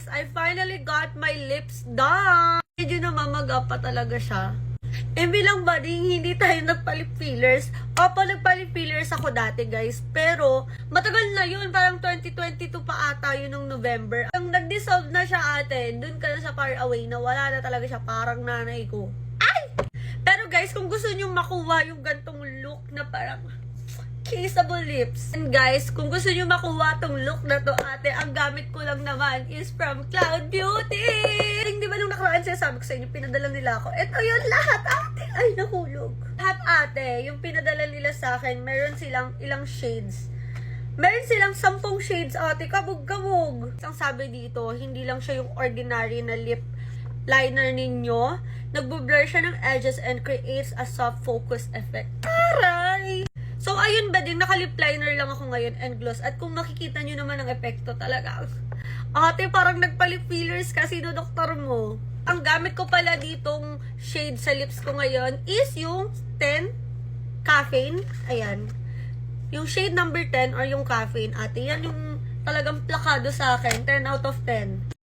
I finally got my lips done. Medyo namamaga pa talaga siya. Bilang bading, hindi tayo nagpa-lip fillers. Opo, nagpa-lip fillers ako dati, guys. Pero, matagal na yun. Parang 2022 pa ata yun nung November. Ang nag-dissolve na siya, ate, dun ka na sa far away na wala na talaga siya. Parang nanay ko. Ay! Pero guys, kung gusto nyo makuha yung gantong look na parang kissable lips. And guys, kung gusto nyo makuha tong look na to, ate, ang gamit ko lang naman is from Cloud Beauty. Di ba nung nakaraan sinasabi ko sa inyo, pinadala nila ako. Ito yun lahat, ate. Ay, nahulog. Lahat, ate, yung pinadala nila sa akin, meron silang ilang shades. Meron silang 10 shades, ate. Kabog-kabog. Ang sabi dito, hindi lang siya yung ordinary na lip liner ninyo. Nagbo-blur siya ng edges and creates a soft focus effect. Aray! So, ayun ba din, naka-lip liner lang ako ngayon and gloss. At kung makikita nyo naman ang epekto talaga. Ate, parang nagpa-lip fillers kasi no doktor mo. Ang gamit ko pala ditong shade sa lips ko ngayon is yung 10 caffeine. Ayan. Yung shade number 10 or yung caffeine, ate. Yan yung talagang plakado sa akin. 10 out of 10.